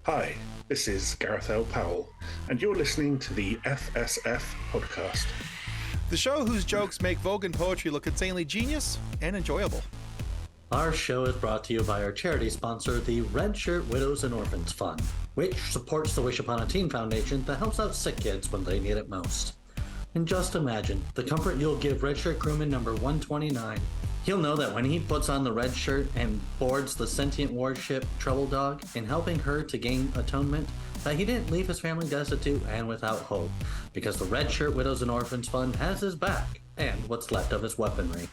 Hi, this is Gareth L. Powell, and you're listening to the FSF podcast. The show whose jokes make Vogan poetry look insanely genius and enjoyable. Our show is brought to you by our charity sponsor, the Red Shirt Widows and Orphans Fund, which supports the Wish Upon a Teen Foundation that helps out sick kids when they need it most. And just imagine the comfort you'll give Red Shirt crewman number 129. He'll know that when he puts on the red shirt and boards the sentient warship Trouble Dog in helping her to gain atonement, that he didn't leave his family destitute and without hope, because the Red Shirt Widows and Orphans Fund has his back and what's left of his weaponry.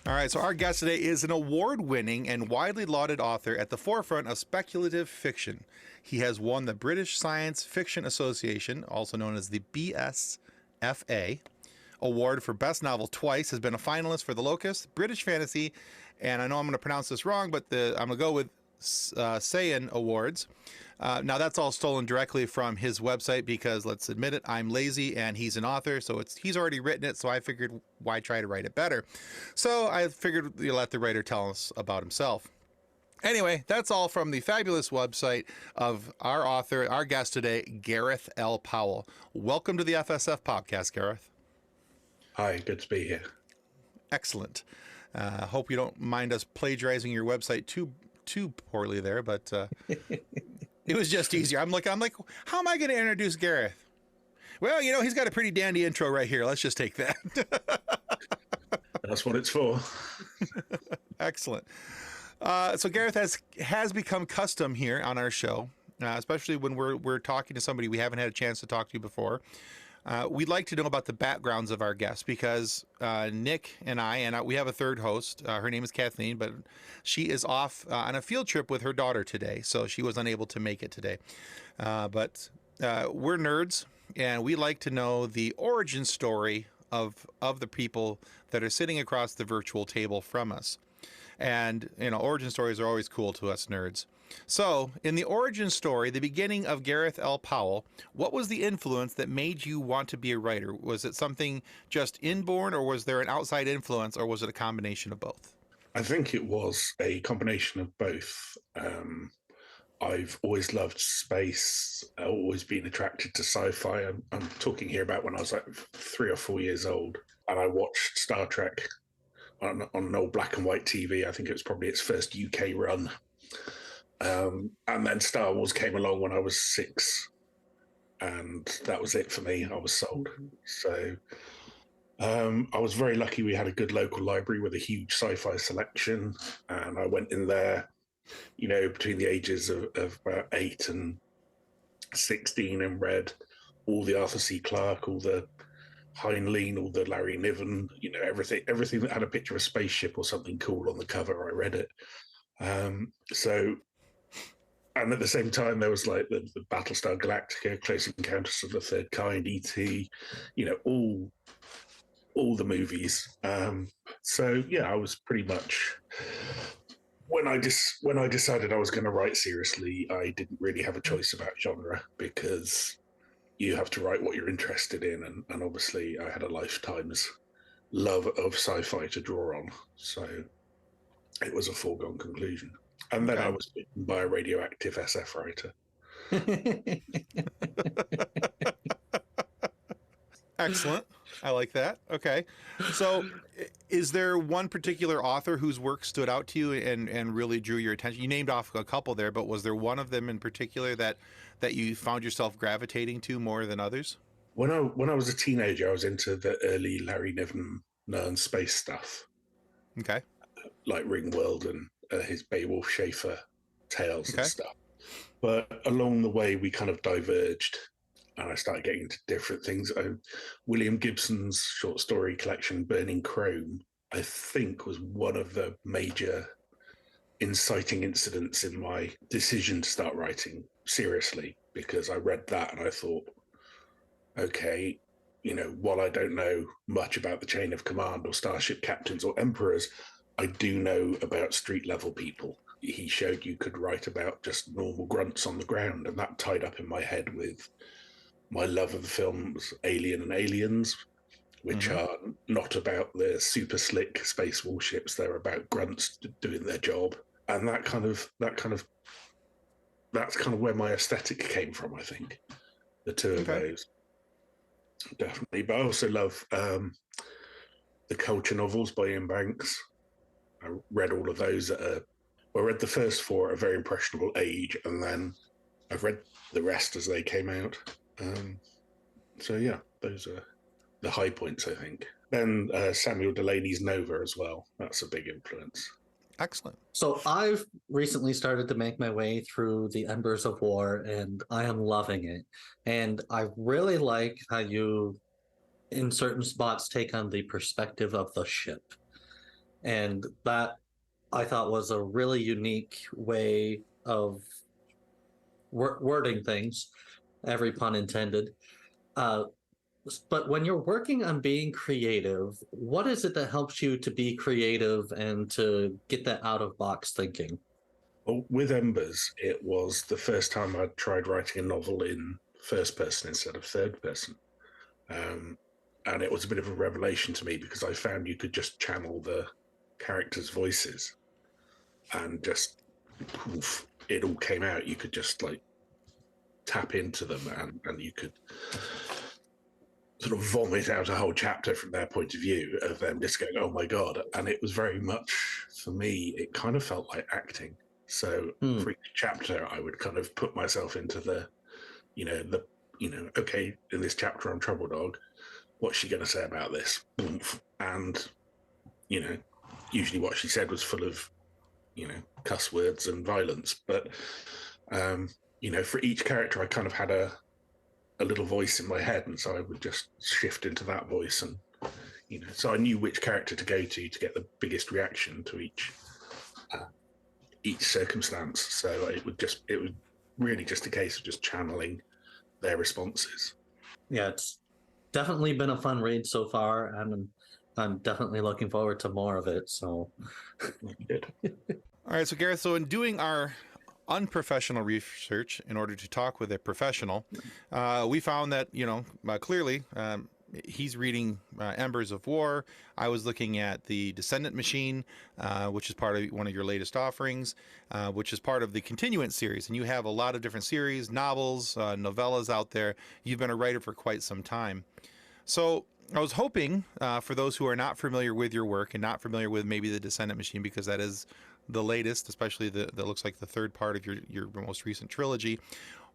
All right, so our guest today is an award-winning and widely lauded author at the forefront of speculative fiction. He has won the British Science Fiction Association, also known as the BSFA, award for Best Novel twice, has been a finalist for the Locus, British Fantasy, and I know I'm going to pronounce this wrong, but I'm going to go with Seiun Awards. Now, that's all stolen directly from his website because, let's admit it, I'm lazy and he's an author, so he's already written it, so I figured, why try to write it better? So I figured you let the writer tell us about himself. Anyway, that's all from the fabulous website of our author, our guest today, Gareth L. Powell. Welcome to the FSF podcast, Gareth. Hi, good to be here. Excellent. Hope you don't mind us plagiarizing your website too poorly there, but it was just easier. I'm like, how am I going to introduce Gareth? Well, he's got a pretty dandy intro right here. Let's just take that. That's what it's for. Excellent. So Gareth has become custom here on our show, especially when we're talking to somebody we haven't had a chance to talk to before. We'd like to know about the backgrounds of our guests because Nick and we have a third host. Her name is Kathleen, but she is off on a field trip with her daughter today, so she was unable to make it today. But we're nerds, and we like to know the origin story of the people that are sitting across the virtual table from us. And, origin stories are always cool to us nerds. So, in the origin story, the beginning of Gareth L. Powell, what was the influence that made you want to be a writer? Was it something just inborn, or was there an outside influence, or was it a combination of both? I think it was a combination of both. I've always loved space. I've always been attracted to sci-fi. I'm talking here about when I was like 3 or 4 years old, and I watched Star Trek on an old black and white TV. I think it was probably its first UK run. And then Star Wars came along when I was 6, and that was it for me. I was sold. So I was very lucky. We had a good local library with a huge sci-fi selection, and I went in there, between the ages of about 8 and 16, and read all the Arthur C. Clarke, all the Heinlein, all the Larry Niven, everything that had a picture of a spaceship or something cool on the cover, I read it. And at the same time, there was like the Battlestar Galactica, Close Encounters of the Third Kind, E.T., all the movies. So yeah, I was pretty much, when I decided I was going to write seriously, I didn't really have a choice about genre, because you have to write what you're interested in, and obviously I had a lifetime's love of sci-fi to draw on, so it was a foregone conclusion. And then I was bitten by a radioactive SF writer. Excellent. I like that. Okay. So is there one particular author whose work stood out to you and really drew your attention? You named off a couple there, but was there one of them in particular that you found yourself gravitating to more than others? When I was a teenager, I was into the early Larry Niven Nern space stuff. Okay. Like Ringworld and his Beowulf Schaefer tales and stuff. But along the way, we kind of diverged, and I started getting into different things. William Gibson's short story collection, Burning Chrome, I think was one of the major inciting incidents in my decision to start writing seriously, because I read that and I thought, okay, while I don't know much about the chain of command or starship captains or emperors, I do know about street level people. He showed you could write about just normal grunts on the ground, and that tied up in my head with my love of the films Alien and Aliens, which are not about the super slick space warships. They're about grunts doing their job. And that kind of that's kind of where my aesthetic came from, I think. The two of Okay. those. Definitely. But I also love the culture novels by Ian Banks. I read all of those I read the first four at a very impressionable age, and then I've read the rest as they came out. So yeah, those are the high points, I think. Then Samuel Delaney's Nova as well. That's a big influence. Excellent. So I've recently started to make my way through the Embers of War, and I am loving it. And I really like how you, in certain spots, take on the perspective of the ship. And that I thought was a really unique way of wording things, every pun intended. But when you're working on being creative, what is it that helps you to be creative and to get that out of box thinking? Well, with Embers, it was the first time I'd tried writing a novel in first person instead of third person. And it was a bit of a revelation to me because I found you could just channel the characters' voices and just poof, it all came out. You could just like tap into them and you could sort of vomit out a whole chapter from their point of view of them just going, oh my God. And it was very much, for me, it kind of felt like acting. So for each chapter, I would kind of put myself into okay, in this chapter on Trouble Dog, what's she going to say about this? And, usually what she said was full of, cuss words and violence. But, for each character, I kind of had a little voice in my head, and so I would just shift into that voice, and so I knew which character to go to get the biggest reaction to each circumstance. So it was really just a case of just channeling their responses. Yeah, it's definitely been a fun read so far, and I'm definitely looking forward to more of it. So Good. All right, so Gareth, so in doing our unprofessional research in order to talk with a professional, we found that, clearly he's reading Embers of War. I was looking at the Descendant Machine, which is part of one of your latest offerings, which is part of the Continuance series. And you have a lot of different series, novels, novellas out there. You've been a writer for quite some time. So I was hoping for those who are not familiar with your work and not familiar with maybe the Descendant Machine, because that is the latest, especially that looks like the third part of your most recent trilogy,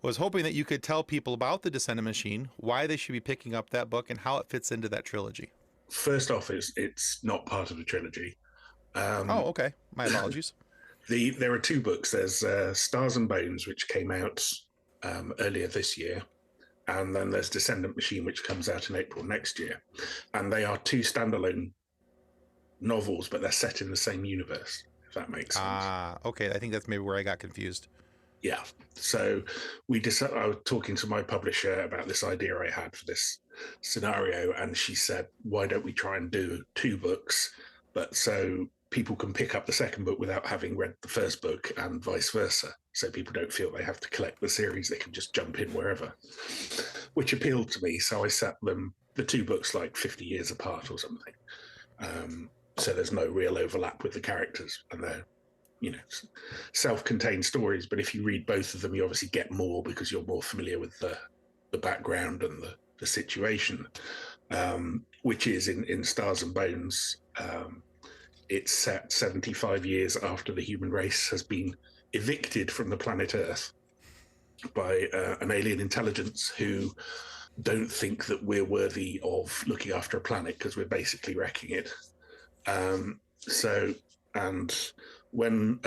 was hoping that you could tell people about the Descendant Machine, why they should be picking up that book, and how it fits into that trilogy. First off, it's not part of the trilogy. Oh, okay. My apologies. There are two books. There's Stars and Bones, which came out earlier this year, and then there's Descendant Machine, which comes out in April next year. And they are two standalone novels, but they're set in the same universe, if that makes sense. Okay. I think that's maybe where I got confused. Yeah. So I was talking to my publisher about this idea I had for this scenario, and she said, why don't we try and do two books, but so people can pick up the second book without having read the first book, and vice versa. So people don't feel they have to collect the series, they can just jump in wherever, which appealed to me. So I set the two books like 50 years apart or something. So there's no real overlap with the characters, and they're self-contained stories, but if you read both of them, you obviously get more because you're more familiar with the background and the situation, which is in Stars and Bones. It's set 75 years after the human race has been evicted from the planet Earth by an alien intelligence who don't think that we're worthy of looking after a planet because we're basically wrecking it. When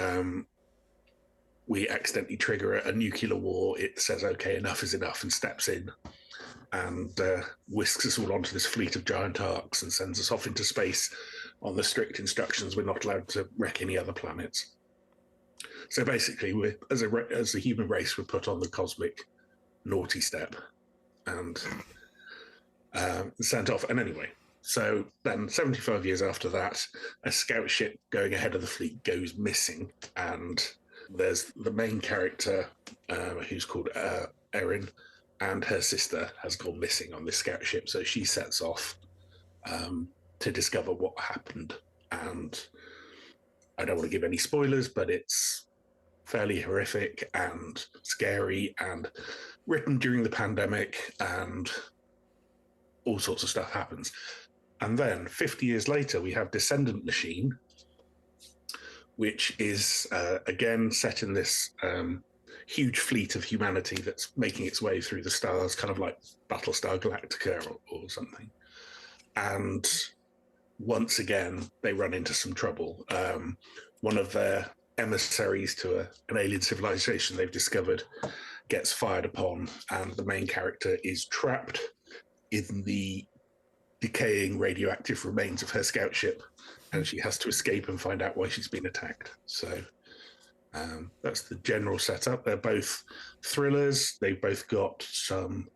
we accidentally trigger a nuclear war, it says, okay, enough is enough, and steps in and whisks us all onto this fleet of giant arcs and sends us off into space on the strict instructions we're not allowed to wreck any other planets. So basically, as a human race, we're put on the cosmic naughty step and sent off. And anyway, so then 75 years after that, a scout ship going ahead of the fleet goes missing, and there's the main character who's called Erin, and her sister has gone missing on this scout ship. So she sets off to discover what happened. And I don't want to give any spoilers, but it's fairly horrific and scary and written during the pandemic, and all sorts of stuff happens. And then 50 years later, we have Descendant Machine, which is, again, set in this huge fleet of humanity that's making its way through the stars, kind of like Battlestar Galactica or something. And once again, they run into some trouble. One of their emissaries to an alien civilization they've discovered gets fired upon, and the main character is trapped in the decaying radioactive remains of her scout ship, and she has to escape and find out why she's been attacked. So that's the general setup. They're both thrillers. They've both got some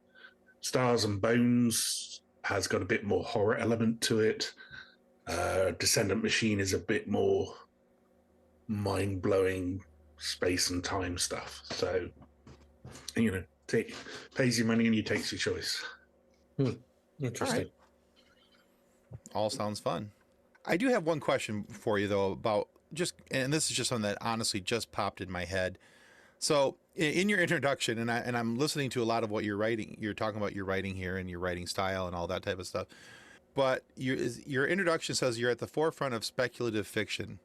Stars and Bones has got a bit more horror element to it. Descendant Machine is a bit more mind-blowing space and time stuff. So, you know, pays your money and you takes your choice. Interesting. All sounds fun. I do have one question for you, though, about and this is just something that honestly just popped in my head. So in your introduction, and I'm listening to a lot of what you're writing, you're talking about your writing here and your writing style and all that type of stuff. But your introduction says you're at the forefront of speculative fiction.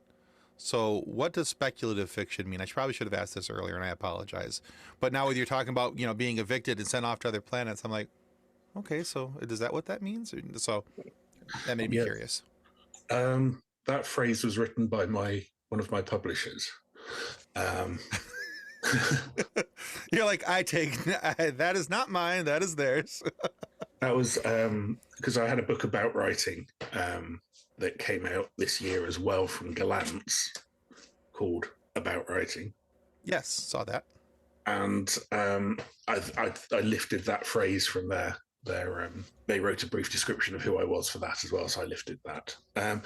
So what does speculative fiction mean? I probably should have asked this earlier, and I apologize. But now when you're talking about, you know, being evicted and sent off to other planets, I'm like, okay, so is that what that means? So that made me curious. That phrase was written by one of my publishers. You're like, that is not mine, that is theirs. That was because I had a book about writing that came out this year as well from Galance called About Writing. Yes, saw that. And I lifted that phrase from there. They wrote a brief description of who I was for that as well, so I lifted that. But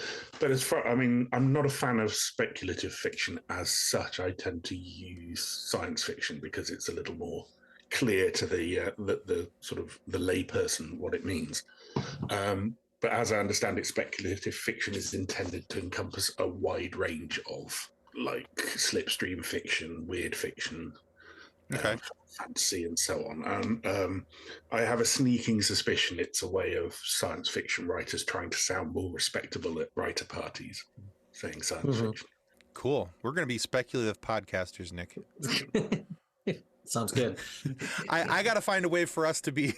I'm not a fan of speculative fiction as such. I tend to use science fiction because it's a little more clear to the sort of the layperson what it means. But as I understand it, speculative fiction is intended to encompass a wide range of, like, slipstream fiction, weird fiction, fantasy, and so on. And I have a sneaking suspicion it's a way of science fiction writers trying to sound more respectable at writer parties, saying science fiction. Cool. We're going to be speculative podcasters, Nick. Sounds good. I got to find a way for us to be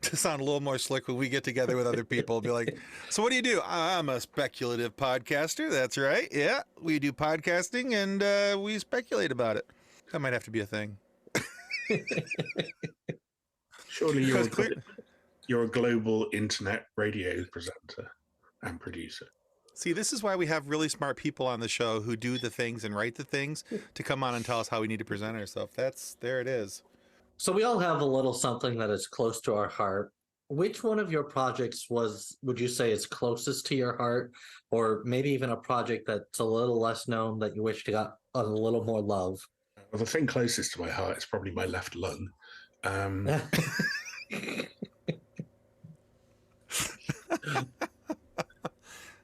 to sound a little more slick when we get together with other people. Be like, so what do you do? I'm a speculative podcaster. That's right. Yeah, we do podcasting and we speculate about it. That might have to be a thing. Surely you're a global internet radio presenter and producer. See, this is why we have really smart people on the show who do the things and write the things to come on and tell us how we need to present ourselves. There it is. So we all have a little something that is close to our heart. Which one of your projects would you say is closest to your heart, or maybe even a project that's a little less known that you wish to got a little more love? Well, the thing closest to my heart is probably my left lung.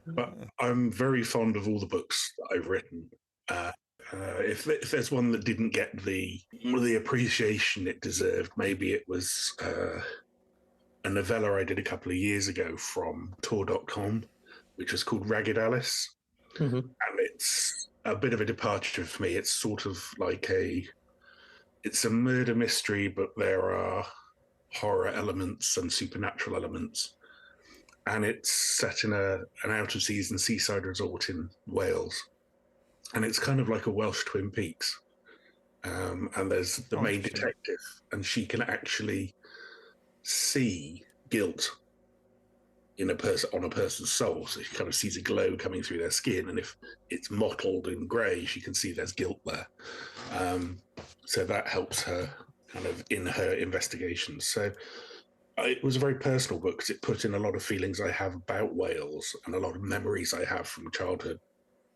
But I'm very fond of all the books that I've written. If there's one that didn't get the appreciation it deserved, maybe it was a novella I did a couple of years ago from Tor.com, which was called Ragged Alice. Mm-hmm. And it's a bit of a departure for me. It's sort of like it's a murder mystery, but there are horror elements and supernatural elements. And it's set in an out-of-season seaside resort in Wales. And it's kind of like a Welsh Twin Peaks. And there's the main detective, and she can actually see guilt on a person's soul. So she kind of sees a glow coming through their skin, and if it's mottled and grey, she can see there's guilt there. So that helps her kind of in her investigations. So it was a very personal book because it put in a lot of feelings I have about Wales and a lot of memories I have from childhood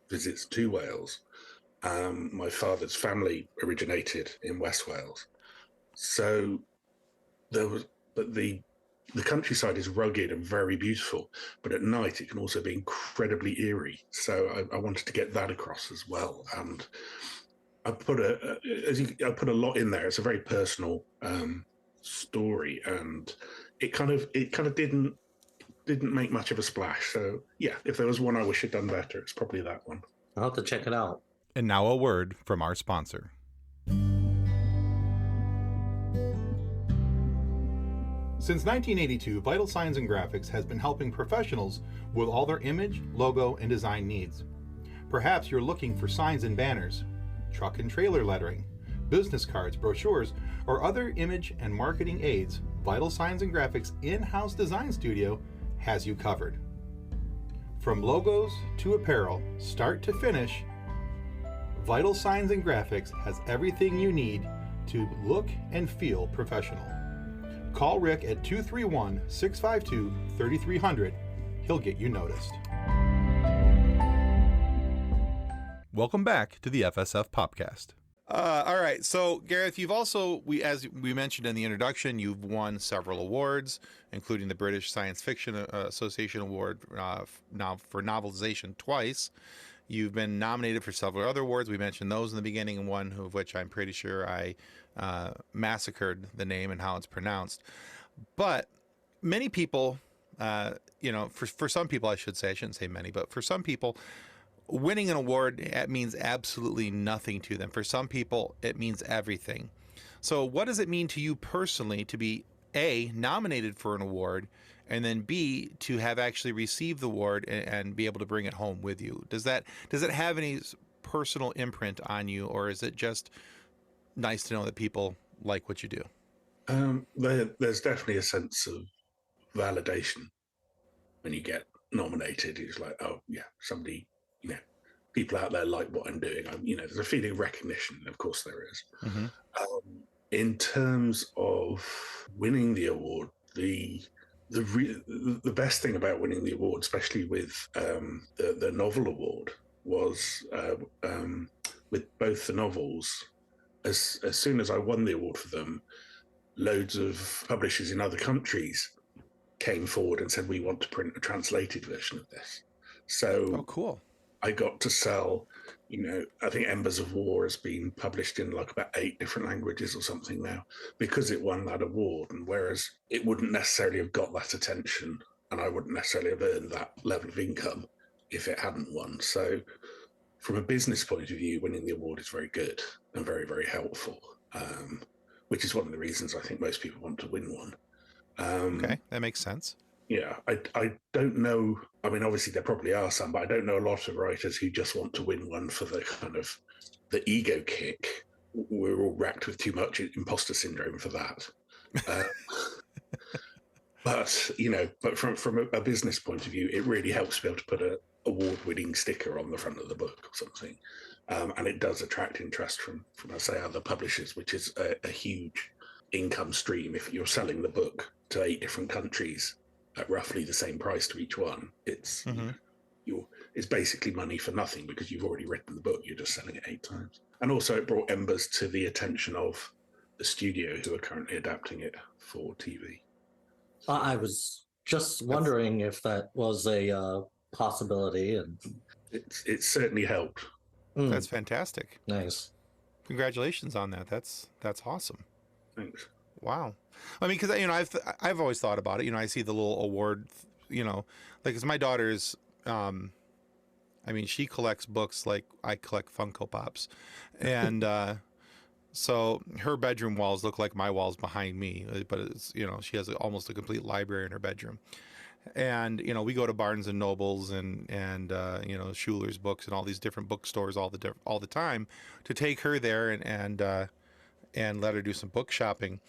visits to Wales. My father's family originated in West Wales. So the countryside is rugged and very beautiful, but at night it can also be incredibly eerie. So I wanted to get that across as well. And I put I put a lot in there. It's a very personal story, and it kind of didn't make much of a splash. So yeah, if there was one I wish I'd done better, it's probably that one. I'll have to check it out. And now a word from our sponsor. Since 1982, Vital Signs and Graphics has been helping professionals with all their image, logo, and design needs. Perhaps you're looking for signs and banners, truck and trailer lettering, business cards, brochures, or other image and marketing aids. Vital Signs and Graphics in-house design studio has you covered. From logos to apparel, start to finish, Vital Signs and Graphics has everything you need to look and feel professional. Call Rick at 231-652-3300. He'll get you noticed. Welcome back to the FSF Popcast. All right, so Gareth, you've also, as we mentioned in the introduction, you've won several awards, including the British Science Fiction Association Award now for novelization twice. You've been nominated for several other awards. We mentioned those in the beginning, and one of which I'm pretty sure I massacred the name and how it's pronounced. But many people, for some people, I should say, I shouldn't say many, but for some people, winning an award, it means absolutely nothing to them. For some people, it means everything. So what does it mean to you personally to be, A, nominated for an award, and then B, to have actually received the award and be able to bring it home with you? Does it have any personal imprint on you, or is it just nice to know that people like what you do? There's definitely a sense of validation when you get nominated. It's like, oh yeah, somebody, people out there like what I'm doing. There's a feeling of recognition. Of course there is. Mm-hmm. In terms of winning the award, the best thing about winning the award, especially with the novel award, was with both the novels. As soon as I won the award for them, loads of publishers in other countries came forward and said, we want to print a translated version of this. So oh, cool. I got to sell, I think Embers of War has been published in like about 8 different languages or something now, because it won that award. And whereas it wouldn't necessarily have got that attention, and I wouldn't necessarily have earned that level of income if it hadn't won. So from a business point of view, winning the award is very good and very, very helpful, which is one of the reasons I think most people want to win one. Okay, that makes sense. Yeah, I don't know. I mean, obviously there probably are some, but I don't know a lot of writers who just want to win one for the kind of the ego kick. We're all racked with too much imposter syndrome for that. But from a business point of view, it really helps to be able to put a award-winning sticker on the front of the book or something, and it does attract interest from I say other publishers, which is a huge income stream. If you're selling the book to 8 different countries at roughly the same price to each one, it's it's basically money for nothing because you've already written the book. You're just selling it 8 times. And also it brought Embers to the attention of the studio who are currently adapting it for TV. I was just wondering if that was a possibility, and it certainly helped. That's fantastic. Nice. Congratulations on that. That's awesome. Thanks. Wow. I mean, because I've always thought about it. I see the little award. Like, because my daughter's, she collects books like I collect Funko Pops, and so her bedroom walls look like my walls behind me. But it's she has almost a complete library in her bedroom, and we go to Barnes and Nobles and Schuler's Books and all these different bookstores all the time to take her there and let her do some book shopping.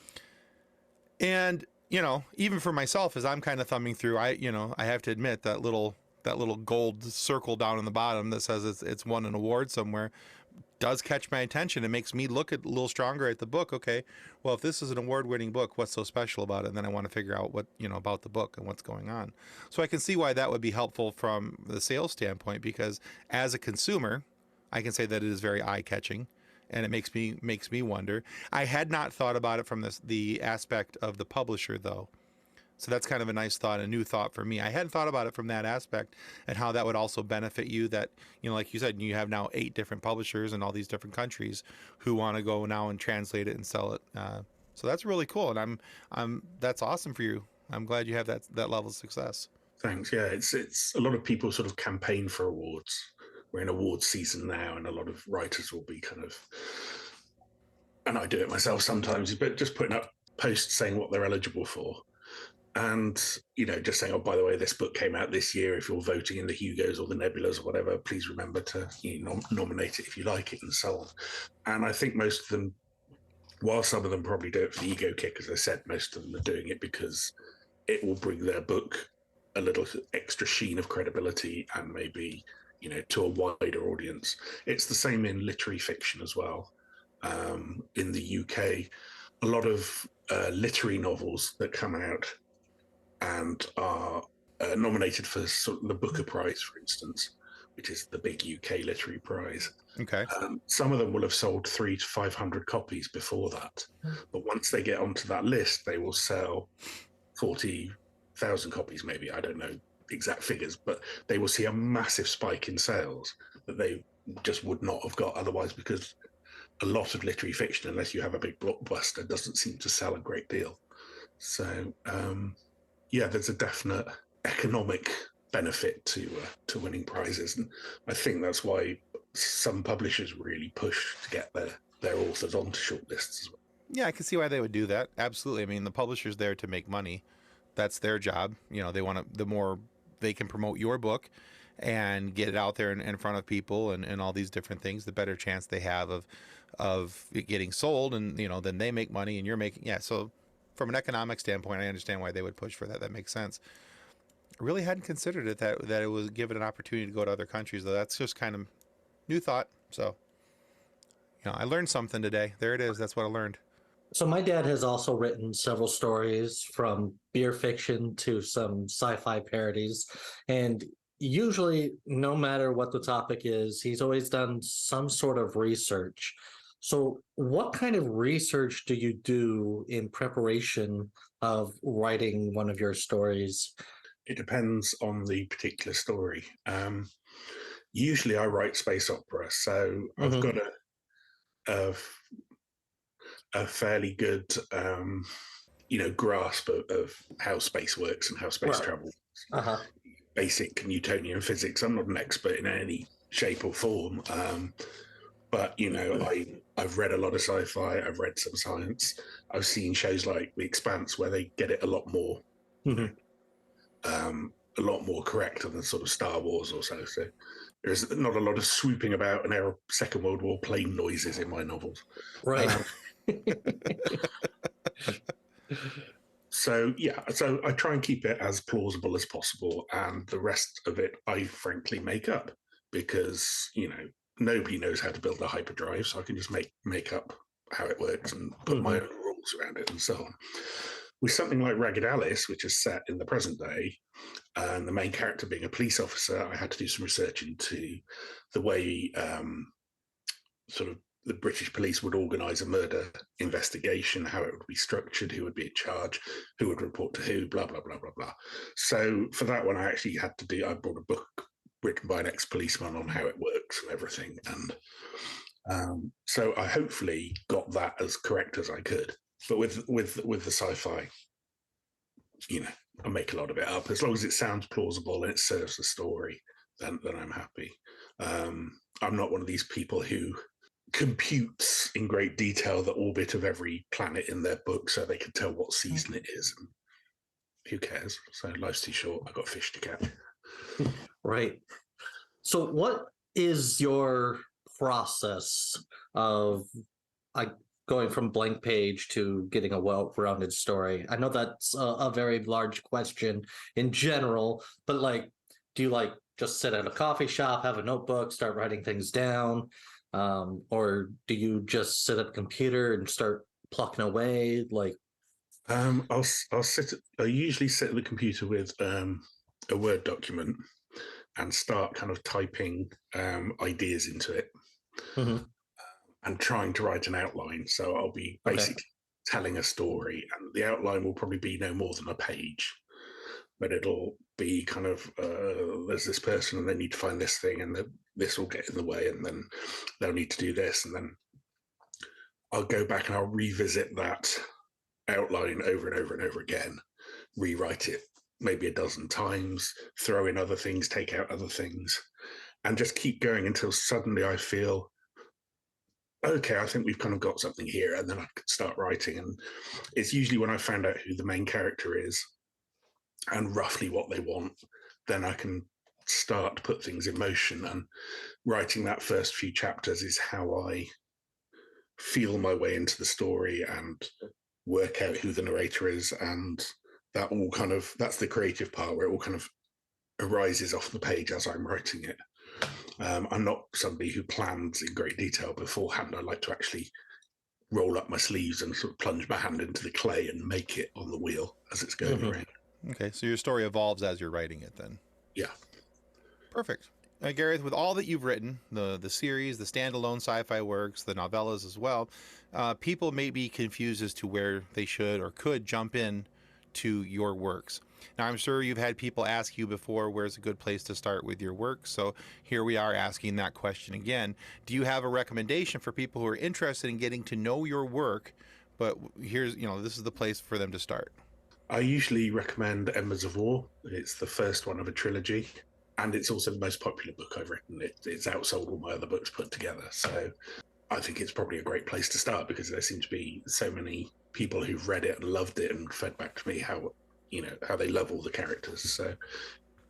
And even for myself, as I'm kind of thumbing through, I have to admit that little gold circle down in the bottom that says it's won an award somewhere does catch my attention. It makes me look a little stronger at the book. Okay, well, if this is an award-winning book, what's so special about it? And then I want to figure out what about the book and what's going on. So I can see why that would be helpful from the sales standpoint, because as a consumer, I can say that it is very eye-catching. And it makes me wonder. I had not thought about it from the aspect of the publisher, though. So that's kind of a nice thought, a new thought for me. I hadn't thought about it from that aspect and how that would also benefit you. That, you know, like you said, you have now 8 different publishers in all these different countries who want to go now and translate it and sell it. So that's really cool, and that's awesome for you. I'm glad you have that level of success. Thanks. Yeah, it's a lot of people sort of campaign for awards. We're in awards season now, and a lot of writers will be kind of, and I do it myself sometimes, but just putting up posts saying what they're eligible for. And, you know, just saying, oh, by the way, this book came out this year. If you're voting in the Hugos or the Nebulas or whatever, please remember to nominate it if you like it, and so on. And I think most of them, while some of them probably do it for the ego kick, as I said, most of them are doing it because it will bring their book a little extra sheen of credibility and maybe, you know, to a wider audience. It's the same in literary fiction as well. In the UK, a lot of literary novels that come out and are nominated for sort of the Booker Prize, for instance, which is the big UK literary prize. Okay. Some of them will have sold 300 to 500 copies before that. But once they get onto that list, they will sell 40,000 copies, maybe. I don't know exact figures, but they will see a massive spike in sales that they just would not have got otherwise, because a lot of literary fiction, unless you have a big blockbuster, doesn't seem to sell a great deal. So, yeah, there's a definite economic benefit to winning prizes, and I think that's why some publishers really push to get their authors onto shortlists as well. Yeah, I can see why they would do that. Absolutely. I mean, the publisher's there to make money. That's their job. You know, they want to, the more they can promote your book and get it out there in front of people and all these different things, the better chance they have of it getting sold, and, you know, then they make money and you're making, yeah. So from an economic standpoint, I understand why they would push for that. That makes sense. I really hadn't considered it that it was given an opportunity to go to other countries, though. That's just kind of new thought. So, you know, I learned something today. There it is. That's what I learned. So my dad has also written several stories, from beer fiction to some sci-fi parodies, and usually, no matter what the topic is, he's always done some sort of research. So what kind of research do you do in preparation of writing one of your stories? It depends on the particular story. Usually I write space opera, so I've got a fairly good grasp of how space works and how space travel works. Basic Newtonian physics. I'm not an expert in any shape or form, but, you know, I've read a lot of sci-fi, I've read some science, I've seen shows like The Expanse where they get it a lot more correct than sort of Star Wars or so. So there's not a lot of swooping about and Second World War plane noises in my novels. Right. So I try and keep it as plausible as possible, and the rest of it I frankly make up, because, you know, nobody knows how to build a hyperdrive, so I can just make up how it works and put my own rules around it and so on. With something like Ragged Alice, which is set in the present day, and the main character being a police officer, I had to do some research into the way sort of the British police would organise a murder investigation, how it would be structured, who would be in charge, who would report to who, blah, blah, blah, blah, blah. So for that one, I actually I brought a book written by an ex-policeman on how it works and everything. And so I hopefully got that as correct as I could. But with the sci-fi, you know, I make a lot of it up. As long as it sounds plausible and it serves the story, then I'm happy. I'm not one of these people who computes in great detail the orbit of every planet in their book so they can tell what season it is. And who cares? So life's too short. I've got fish to catch. Right. So what is your process of going from blank page to getting a well-rounded story? I know that's a very large question in general, but like, do you just sit at a coffee shop, have a notebook, start writing things down? Or do you just sit at a computer and start plucking away? I usually sit at the computer with a Word document and start kind of typing ideas into it and trying to write an outline. So I'll be basically telling a story, and the outline will probably be no more than a page, but it'll be kind of there's this person and they need to find this thing, and this will get in the way, and then they'll need to do this, and then I'll go back and I'll revisit that outline over and over and over again, rewrite it maybe a dozen times, throw in other things, take out other things, and just keep going until suddenly I feel, okay, I think we've kind of got something here, and then I could start writing. And it's usually when I found out who the main character is and roughly what they want, then I can start to put things in motion. And writing that first few chapters is how I feel my way into the story and work out who the narrator is, and that all kind of, that's the creative part where it all kind of arises off the page as I'm writing it. I'm not somebody who plans in great detail beforehand. I like to actually roll up my sleeves and sort of plunge my hand into the clay and make it on the wheel as it's going around. Okay, so your story evolves as you're writing it then. Yeah. Perfect. Gareth, with all that you've written, the series, the standalone sci-fi works, the novellas as well, people may be confused as to where they should or could jump in to your works. Now, I'm sure you've had people ask you before, where's a good place to start with your work? So here we are asking that question again. Do you have a recommendation for people who are interested in getting to know your work, but here's, this is the place for them to start? I usually recommend Embers of War. It's the first one of a trilogy, and it's also the most popular book I've written. It's outsold all my other books put together. So I think it's probably a great place to start, because there seem to be so many people who've read it and loved it and fed back to me how they love all the characters. So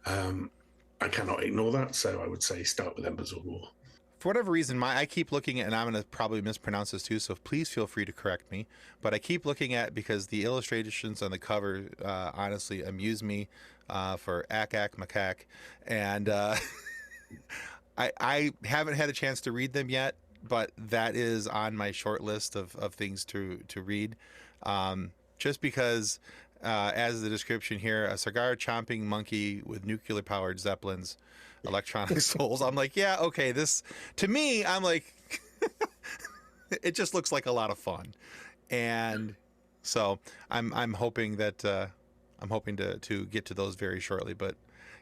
I cannot ignore that. So I would say start with Embers of War. For whatever reason, I keep looking at, and I'm going to probably mispronounce this too, so please feel free to correct me, but I keep looking at, because the illustrations on the cover honestly amuse me, for Ack-Ack Macaque, and I haven't had a chance to read them yet, but that is on my short list of things to read, just because, as the description here, a cigar-chomping monkey with nuclear-powered zeppelins, electronic souls. I'm like, yeah, okay, this, to me, I'm like, it just looks like a lot of fun. And so I'm hoping that, I'm hoping to get to those very shortly. But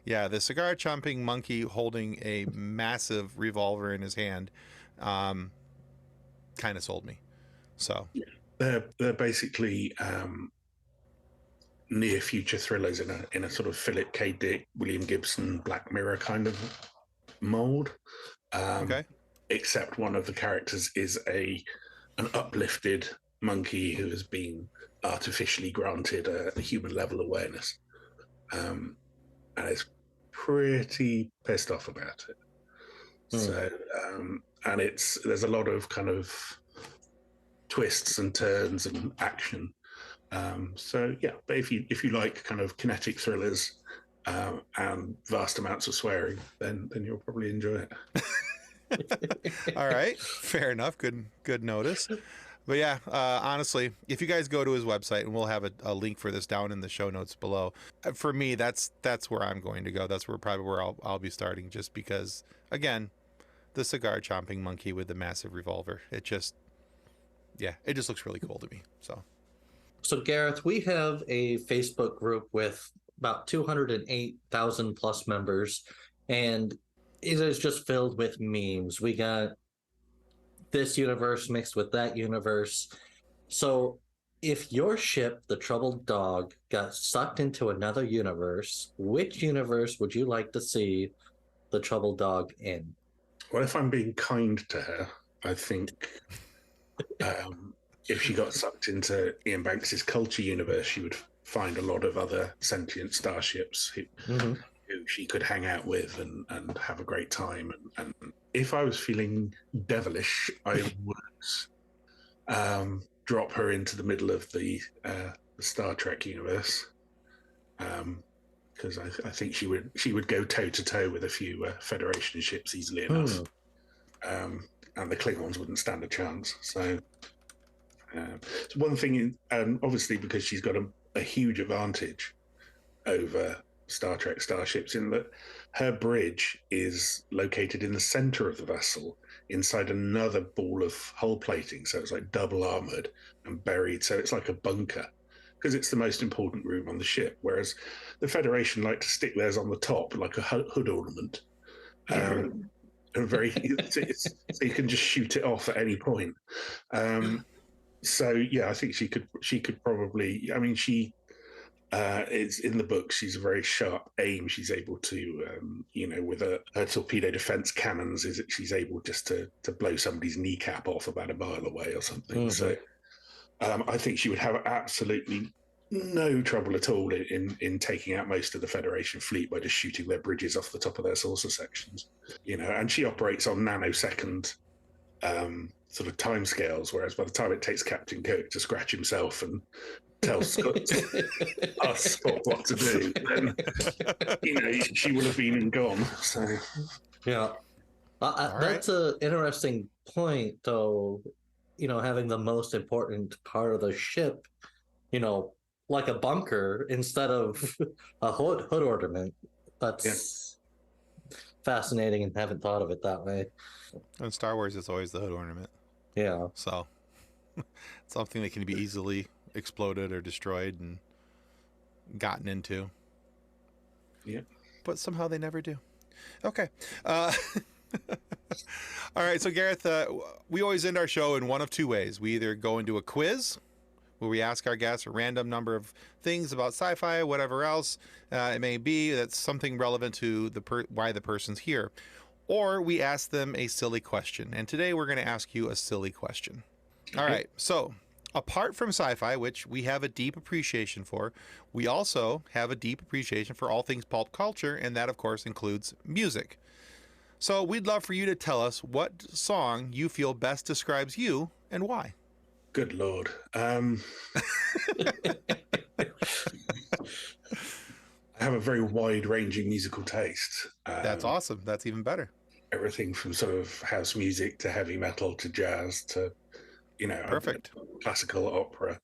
yeah, the cigar chomping monkey holding a massive revolver in his hand, kind of sold me. So they're basically near future thrillers in a sort of Philip K. Dick, William Gibson, Black Mirror kind of mold. Okay. Except one of the characters is an uplifted monkey who has been artificially granted a human level awareness, and is pretty pissed off about it. So and there's a lot of kind of twists and turns and action. So yeah, but if you like kind of kinetic thrillers and vast amounts of swearing, then you'll probably enjoy it. All right, fair enough. Good notice. But yeah, honestly, if you guys go to his website, and we'll have a link for this down in the show notes below. For me, that's where I'm going to go. That's probably where I'll be starting, just because, again, the cigar chomping monkey with the massive revolver. It just looks really cool to me. So Gareth, we have a Facebook group with about 208,000 plus members, and it is just filled with memes. We got this universe mixed with that universe. So if your ship, the Troubled Dog, got sucked into another universe, which universe would you like to see the Troubled Dog in? Well, if I'm being kind to her, I think if she got sucked into Ian Banks's culture universe, she would find a lot of other sentient starships who she could hang out with and have a great time. And if I was feeling devilish, I would drop her into the middle of the Star Trek universe, because I think she would go toe to toe with a few Federation ships easily enough, and the Klingons wouldn't stand a chance. So one thing, obviously, because she's got a huge advantage over Star Trek starships in that her bridge is located in the center of the vessel inside another ball of hull plating. So it's like double armored and buried. So it's like a bunker because it's the most important room on the ship. Whereas the Federation like to stick theirs on the top like a hood ornament. And so you can just shoot it off at any point. So yeah, I think she could probably. I mean, she is in the book. She's a very sharp aim. She's able to, with her torpedo defense cannons, she's able just to blow somebody's kneecap off about a mile away or something. Mm-hmm. So I think she would have absolutely no trouble at all in taking out most of the Federation fleet by just shooting their bridges off the top of their saucer sections. And she operates on nanosecond sort of timescales, whereas by the time it takes Captain Kirk to scratch himself and tell Scott what to do, then she will have been and gone. So yeah, that's an interesting point, though. Having the most important part of the ship, like a bunker instead of a hood ornament. That's fascinating, and haven't thought of it that way. In Star Wars, it's always the hood ornament. Yeah. So something that can be easily exploded or destroyed and gotten into. Yeah. But somehow they never do. Okay. All right. So Gareth, we always end our show in one of two ways. We either go into a quiz where we ask our guests a random number of things about sci-fi, whatever else it may be, that's something relevant to why the person's here. Or we ask them a silly question. And today we're going to ask you a silly question. All right. So apart from sci-fi, which we have a deep appreciation for, we also have a deep appreciation for all things pulp culture. And that, of course, includes music. So we'd love for you to tell us what song you feel best describes you and why. Good Lord. I have a very wide-ranging musical taste. That's awesome. That's even better. Everything from sort of house music to heavy metal to jazz to, perfect classical opera.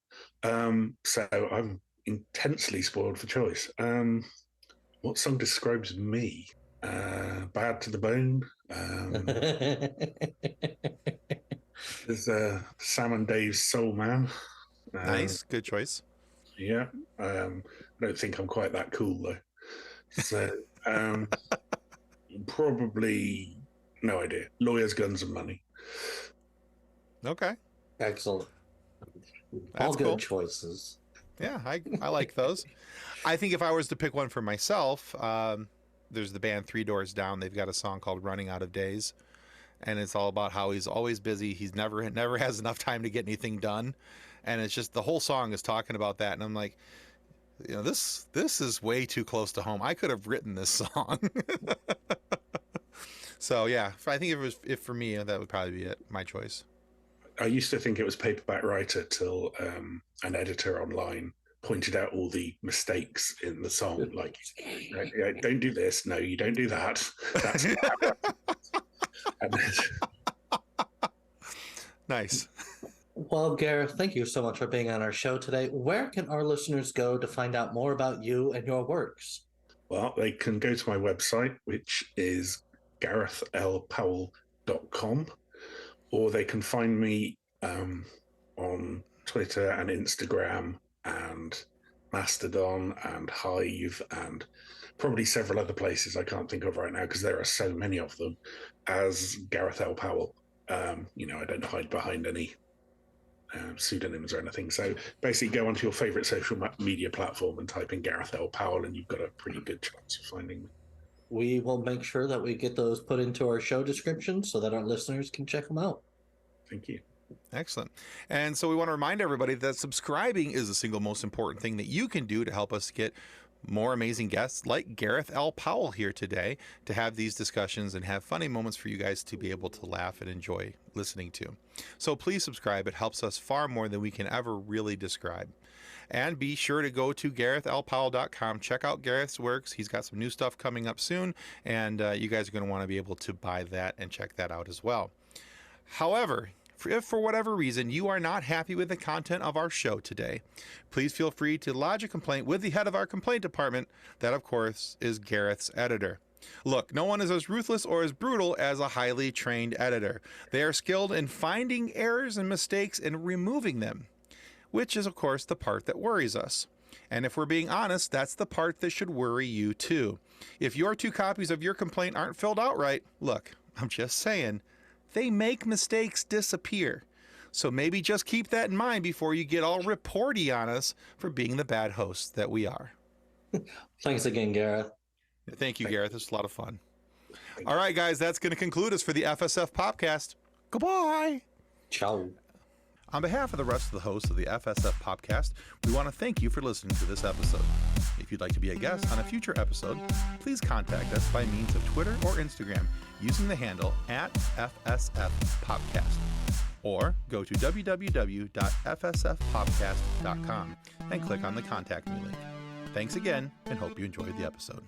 So I'm intensely spoiled for choice. What song describes me? Bad to the Bone. There's Sam and Dave's Soul Man. Nice, good choice. Yeah, I don't think I'm quite that cool though. So probably no idea. Lawyers, Guns, and Money. Okay, excellent. That's all good cool choices. Yeah, I like those. I think if I was to pick one for myself, there's the band Three Doors Down. They've got a song called "Running Out of Days." And it's all about how he's always busy. He's never has enough time to get anything done. And it's just the whole song is talking about that. And I'm like, this is way too close to home. I could have written this song. So yeah, I think if for me, that would probably be it. My choice. I used to think it was Paperback Writer till an editor online pointed out all the mistakes in the song. Like, don't do this. No, you don't do that. That's nice. Well, Gareth, thank you so much for being on our show today. Where can our listeners go to find out more about you and your works? Well, they can go to my website, which is GarethLPowell.com, or they can find me on Twitter and Instagram and Mastodon and Hive and probably several other places I can't think of right now because there are so many of them, as Gareth L. Powell. I don't hide behind any pseudonyms or anything. So basically go onto your favorite social media platform and type in Gareth L. Powell and you've got a pretty good chance of finding me. We will make sure that we get those put into our show description so that our listeners can check them out. Thank you. Excellent. And so we want to remind everybody that subscribing is the single most important thing that you can do to help us get more amazing guests like Gareth L. Powell here today to have these discussions and have funny moments for you guys to be able to laugh and enjoy listening to. So please subscribe. It helps us far more than we can ever really describe. And be sure to go to GarethLPowell.com. Check out Gareth's works. He's got some new stuff coming up soon, and you guys are going to want to be able to buy that and check that out as well. However, If for whatever reason you are not happy with the content of our show today, please feel free to lodge a complaint with the head of our complaint department. That, of course, is Gareth's editor. Look, no one is as ruthless or as brutal as a highly trained editor. They are skilled in finding errors and mistakes and removing them, which is, of course, the part that worries us. And if we're being honest, that's the part that should worry you too. If your 2 copies of your complaint aren't filled out right, look, I'm just saying, they make mistakes disappear. So maybe just keep that in mind before you get all reporty on us for being the bad hosts that we are. Thanks again, Gareth. Thank you, Gareth. This was a lot of fun. All right, guys, that's going to conclude us for the FSF Popcast. Goodbye. Ciao. On behalf of the rest of the hosts of the FSF Popcast, we want to thank you for listening to this episode. If you'd like to be a guest on a future episode, please contact us by means of Twitter or Instagram using the handle @FSFPopcast, or go to www.fsfpopcast.com and click on the Contact Me link. Thanks again, and hope you enjoyed the episode.